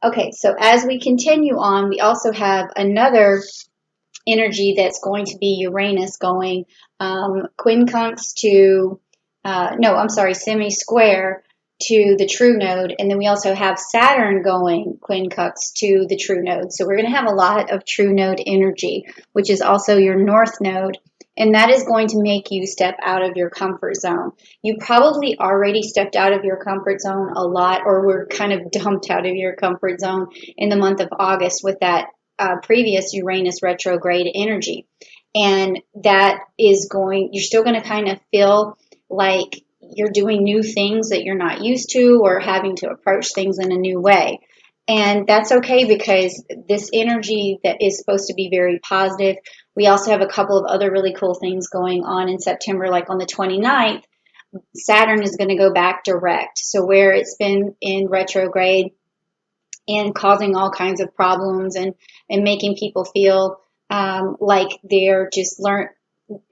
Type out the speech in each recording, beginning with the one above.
Okay, so as we continue on, we also have another energy that's going to be Uranus going quincunx to, no, I'm sorry, semi-square to the true node. And then we also have Saturn going quincunx to the true node. So we're going to have a lot of true node energy, which is also your north node. And that is going to make you step out of your comfort zone. You probably already stepped out of your comfort zone a lot, or were kind of dumped out of your comfort zone in the month of August with that previous Uranus retrograde energy. And that is going, you're still going to kind of feel like you're doing new things that you're not used to, or having to approach things in a new way. And that's okay, because this energy that is supposed to be very positive, we also have a couple of other really cool things going on in September, like on the 29th, Saturn is going to go back direct. So where it's been in retrograde and causing all kinds of problems, and making people feel like they're just learned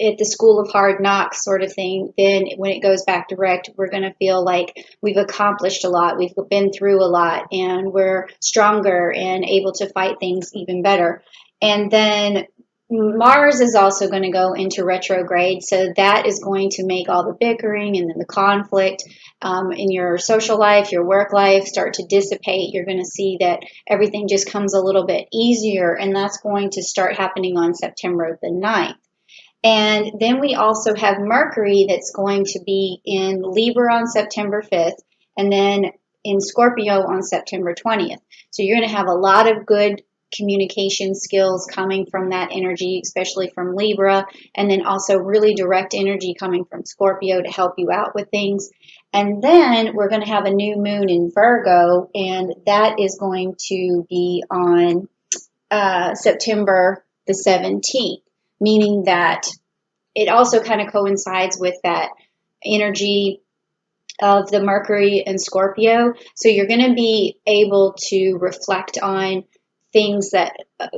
at the school of hard knocks sort of thing, then when it goes back direct, we're going to feel like we've accomplished a lot, we've been through a lot, and we're stronger and able to fight things even better. And then Mars is also going to go into retrograde, so that is going to make all the bickering and then the conflict in your social life, your work life, start to dissipate. You're going to see that everything just comes a little bit easier, and that's going to start happening on September the 9th. And then we also have Mercury that's going to be in Libra on September 5th, and then in Scorpio on September 20th. So you're going to have a lot of good communication skills coming from that energy, especially from Libra, and then also really direct energy coming from Scorpio to help you out with things. And then we're going to have a new moon in Virgo, and that is going to be on September the 17th, meaning that it also kind of coincides with that energy of the Mercury and Scorpio. So you're going to be able to reflect on things that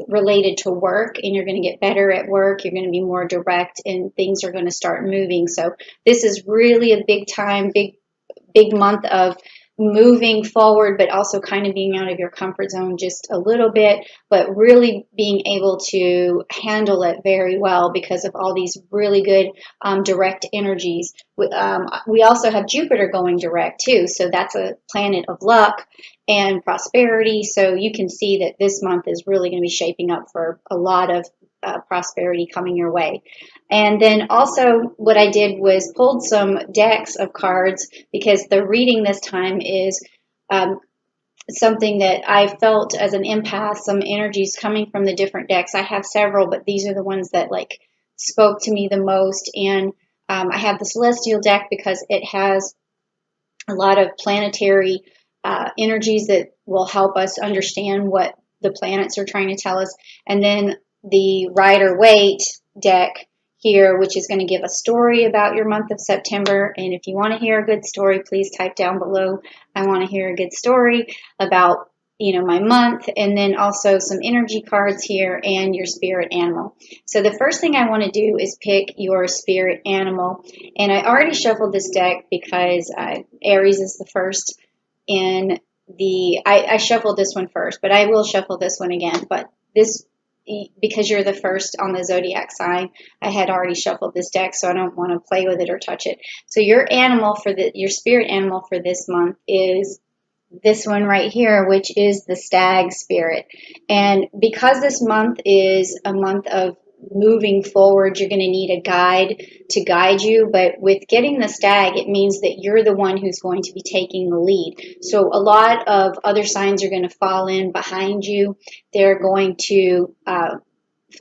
related to work, and you're going to get better at work. You're going to be more direct, and things are going to start moving. So this is really a big time, big month of moving forward, but also kind of being out of your comfort zone just a little bit, but really being able to handle it very well because of all these really good direct energies. We also have Jupiter going direct too, so that's a planet of luck and prosperity. So you can see that this month is really going to be shaping up for a lot of prosperity coming your way. And then also what I did was pulled some decks of cards, because the reading this time is something that I felt as an empath, some energies coming from the different decks. I have several, but these are the ones that like spoke to me the most. And I have the Celestial deck because it has a lot of planetary energies that will help us understand what the planets are trying to tell us. And then the Rider-Waite deck here, which is going to give a story about your month of September. And if you want to hear a good story, please type down below, I want to hear a good story about, my month. And then also some energy cards here and your spirit animal. So the first thing I want to do is pick your spirit animal. And I already shuffled this deck because Aries is the first in I shuffled this one first, but I will shuffle this one again. But this, because you're the first on the zodiac sign, I had already shuffled this deck, so I don't want to play with it or touch it. So your spirit animal for this month is this one right here, which is the stag spirit. And because this month is a month of moving forward, you're going to need a guide to guide you. But with getting the stag, it means that you're the one who's going to be taking the lead. So a lot of other signs are going to fall in behind you. They're going to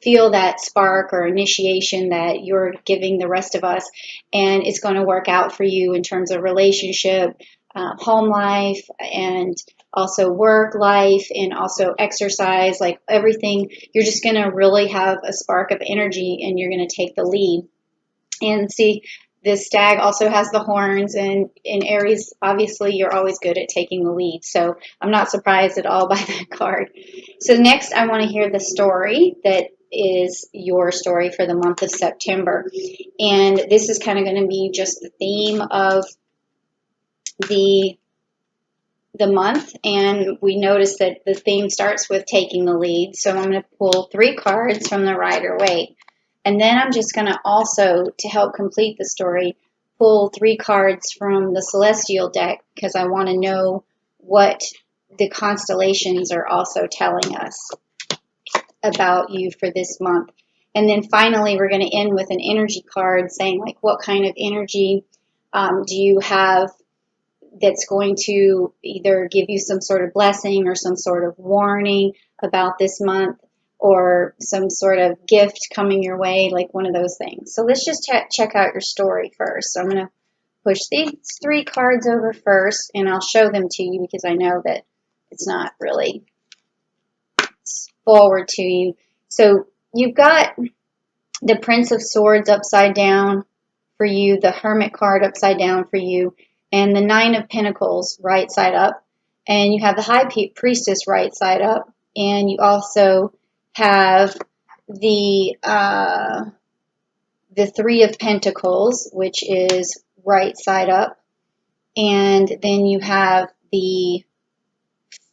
feel that spark or initiation that you're giving the rest of us, and it's going to work out for you in terms of relationship, home life, and also work life, and also exercise, like everything. You're just going to really have a spark of energy, and you're going to take the lead. And see, this stag also has the horns, and in Aries, obviously, you're always good at taking the lead. So I'm not surprised at all by that card. So next, I want to hear the story that is your story for the month of September. And this is kind of going to be just the theme of the the month, and we notice that the theme starts with taking the lead. So I'm going to pull 3 cards from the Rider-Waite. And then I'm just going to also, to help complete the story, pull 3 cards from the Celestial deck because I want to know what the constellations are also telling us about you for this month. And then finally, we're going to end with an energy card saying, like, what kind of energy do you have that's going to either give you some sort of blessing or some sort of warning about this month, or some sort of gift coming your way, like one of those things. So let's just check out your story first. So I'm going to push these 3 cards over first, and I'll show them to you because I know that it's not really forward to you. So you've got the Prince of Swords upside down for you, the Hermit card upside down for you, and the 9 of Pentacles right side up, and you have the High Priestess right side up, and you also have the 3 of Pentacles, which is right side up, and then you have the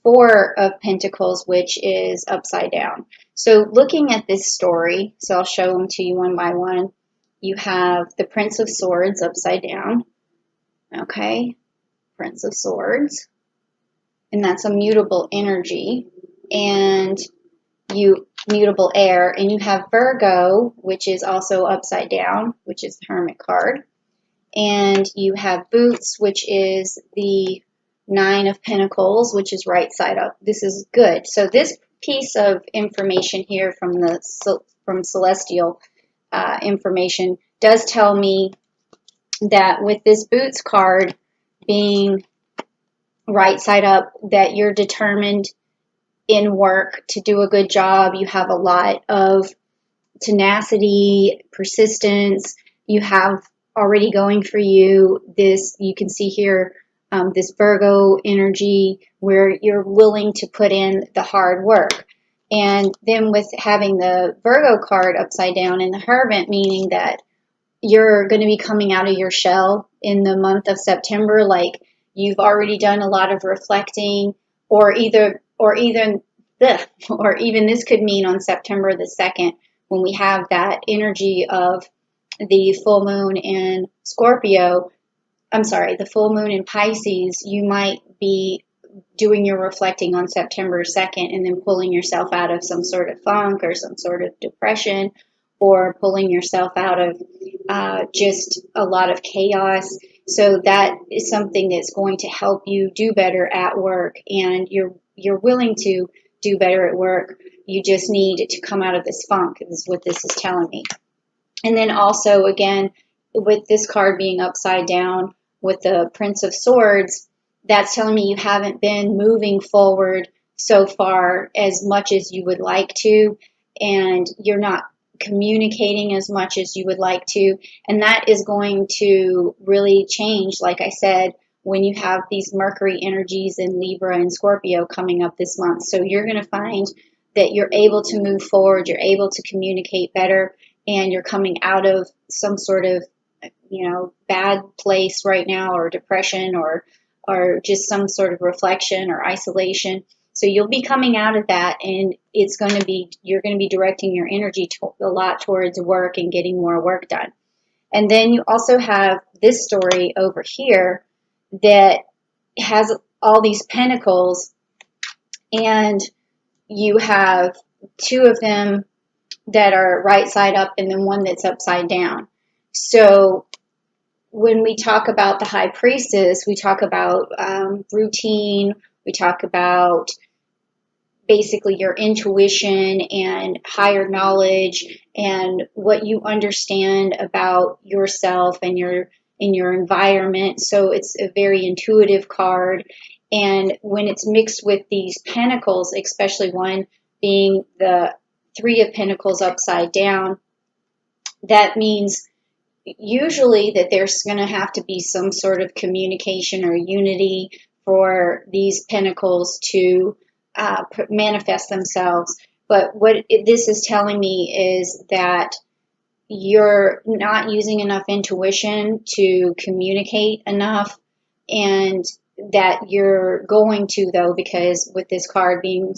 4 of Pentacles, which is upside down. So looking at this story, so I'll show them to you one by one. You have the Prince of Swords upside down. Okay, Prince of Swords. And that's a mutable energy. And you mutable air. And you have Virgo, which is also upside down, which is the Hermit card. And you have Boots, which is the 9 of Pentacles, which is right side up. This is good. So this piece of information here from Celestial information does tell me that with this Boots card being right side up, that you're determined in work to do a good job. You have a lot of tenacity, persistence. You have already going for you this, you can see here, this Virgo energy where you're willing to put in the hard work. And then with having the Virgo card upside down and the Hermit, meaning that you're going to be coming out of your shell in the month of September, like you've already done a lot of reflecting, or even this could mean on September the 2nd, when we have that energy of the full moon in Scorpio, the full moon in Pisces, you might be doing your reflecting on September 2nd and then pulling yourself out of some sort of funk or some sort of depression, or pulling yourself out of just a lot of chaos. So that is something that's going to help you do better at work, and you're willing to do better at work. You just need to come out of this funk, is what this is telling me. And then also, again, with this card being upside down with the Prince of Swords, that's telling me you haven't been moving forward so far as much as you would like to, and you're not communicating as much as you would like to. And that is going to really change, like I said, when you have these Mercury energies in Libra and Scorpio coming up this month. So you're going to find that you're able to move forward, you're able to communicate better, and you're coming out of some sort of, bad place right now, or depression, or just some sort of reflection or isolation. So you'll be coming out of that, and you're going to be directing your energy a lot towards work and getting more work done. And then you also have this story over here that has all these pentacles, and you have 2 of them that are right side up and then one that's upside down. So when we talk about the High Priestess, we talk about routine, we talk about basically your intuition and higher knowledge and what you understand about yourself and your environment. So it's a very intuitive card. And when it's mixed with these pentacles, especially one being the 3 of Pentacles upside down, that means usually that there's going to have to be some sort of communication or unity for these pentacles to manifest themselves. But what this is telling me is that you're not using enough intuition to communicate enough, and that you're going to, though, because with this card being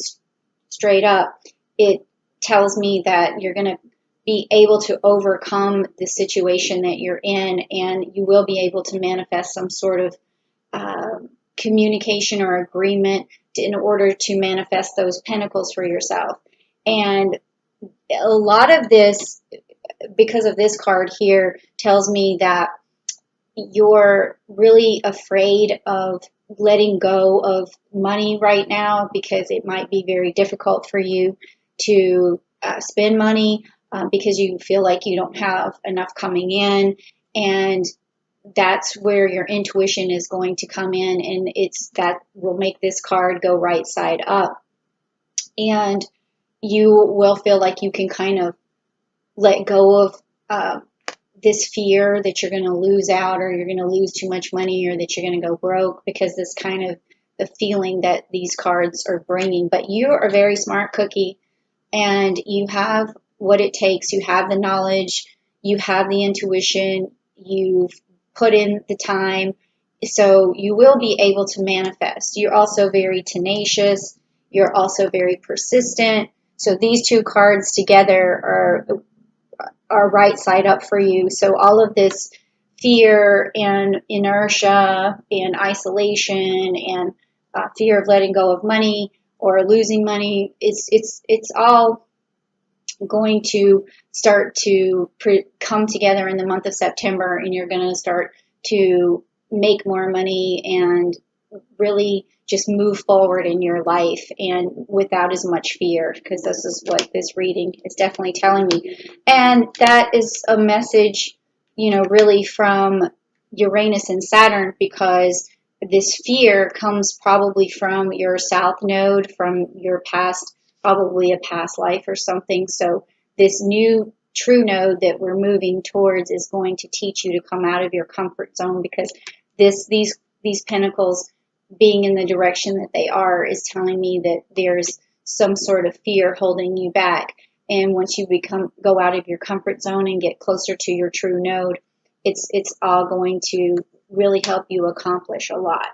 straight up, it tells me that you're going to be able to overcome the situation that you're in, and you will be able to manifest some sort of uh, communication or agreement in order to manifest those pentacles for yourself. And a lot of this, because of this card here, tells me that you're really afraid of letting go of money right now because it might be very difficult for you to spend money because you feel like you don't have enough coming in. And that's where your intuition is going to come in, and it's that will make this card go right side up. And you will feel like you can kind of let go of this fear that you're going to lose out, or you're going to lose too much money, or that you're going to go broke, because this kind of the feeling that these cards are bringing. But you are a very smart cookie, and you have what it takes. You have the knowledge, you have the intuition, you've put in the time, so you will be able to manifest. You're also very tenacious, you're also very persistent. So these two cards together are right side up for you. So all of this fear and inertia and isolation and fear of letting go of money or losing money, it's all going to start to come together in the month of September, and you're going to start to make more money and really just move forward in your life and without as much fear, because this is what this reading is definitely telling me. And that is a message, really from Uranus and Saturn, because this fear comes probably from your south node, from your past, probably a past life or something. So this new true node that we're moving towards is going to teach you to come out of your comfort zone, because these pentacles being in the direction that they are is telling me that there's some sort of fear holding you back. And once you go out of your comfort zone and get closer to your true node, it's all going to really help you accomplish a lot.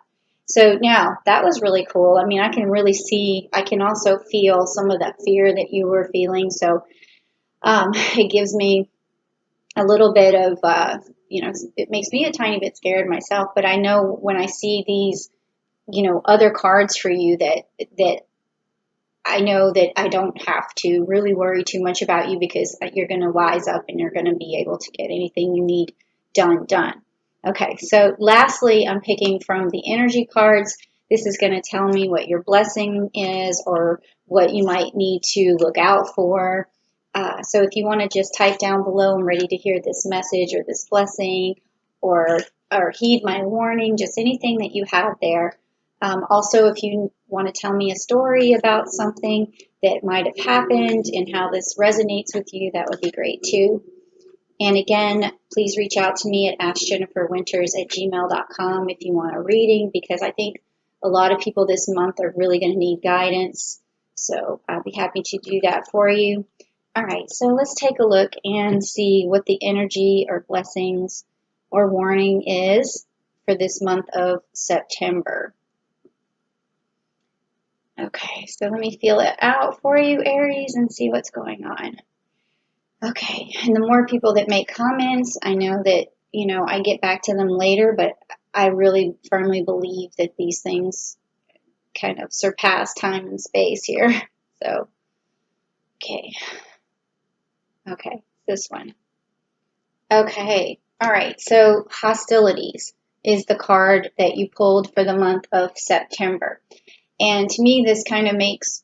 So now that was really cool. I mean, I can really see, I can also feel some of that fear that you were feeling. So it gives me a little bit of, it makes me a tiny bit scared myself, but I know when I see these, other cards for you, that I know that I don't have to really worry too much about you, because you're going to wise up and you're going to be able to get anything you need done. Okay, so lastly, I'm picking from the energy cards. This is going to tell me what your blessing is, or what you might need to look out for. So if you want to just type down below, I'm ready to hear this message or this blessing, or heed my warning, just anything that you have there. Also, if you want to tell me a story about something that might have happened and how this resonates with you, that would be great too. And again, please reach out to me at askjenniferwinters@gmail.com if you want a reading, because I think a lot of people this month are really going to need guidance. So I'll be happy to do that for you. All right, so let's take a look and see what the energy or blessings or warning is for this month of September. Okay, so let me feel it out for you, Aries, and see what's going on. Okay, and the more people that make comments, I know that, I get back to them later, but I really firmly believe that these things kind of surpass time and space here. So, okay, this one. Okay, all right, so hostilities is the card that you pulled for the month of September. And to me, this kind of makes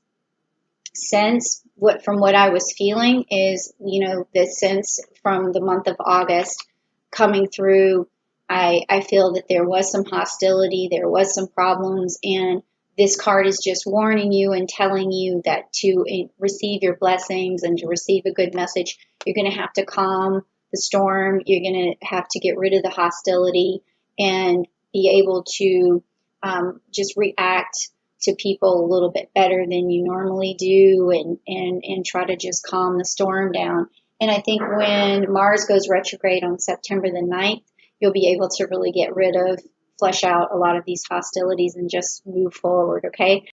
sense. From what I was feeling is, the sense from the month of August coming through, I feel that there was some hostility, there was some problems, and this card is just warning you and telling you that to receive your blessings and to receive a good message, you're going to have to calm the storm. You're going to have to get rid of the hostility and be able to just react to people a little bit better than you normally do, and try to just calm the storm down. And I think when Mars goes retrograde on September the 9th, you'll be able to really get rid of flesh out a lot of these hostilities and just move forward, okay?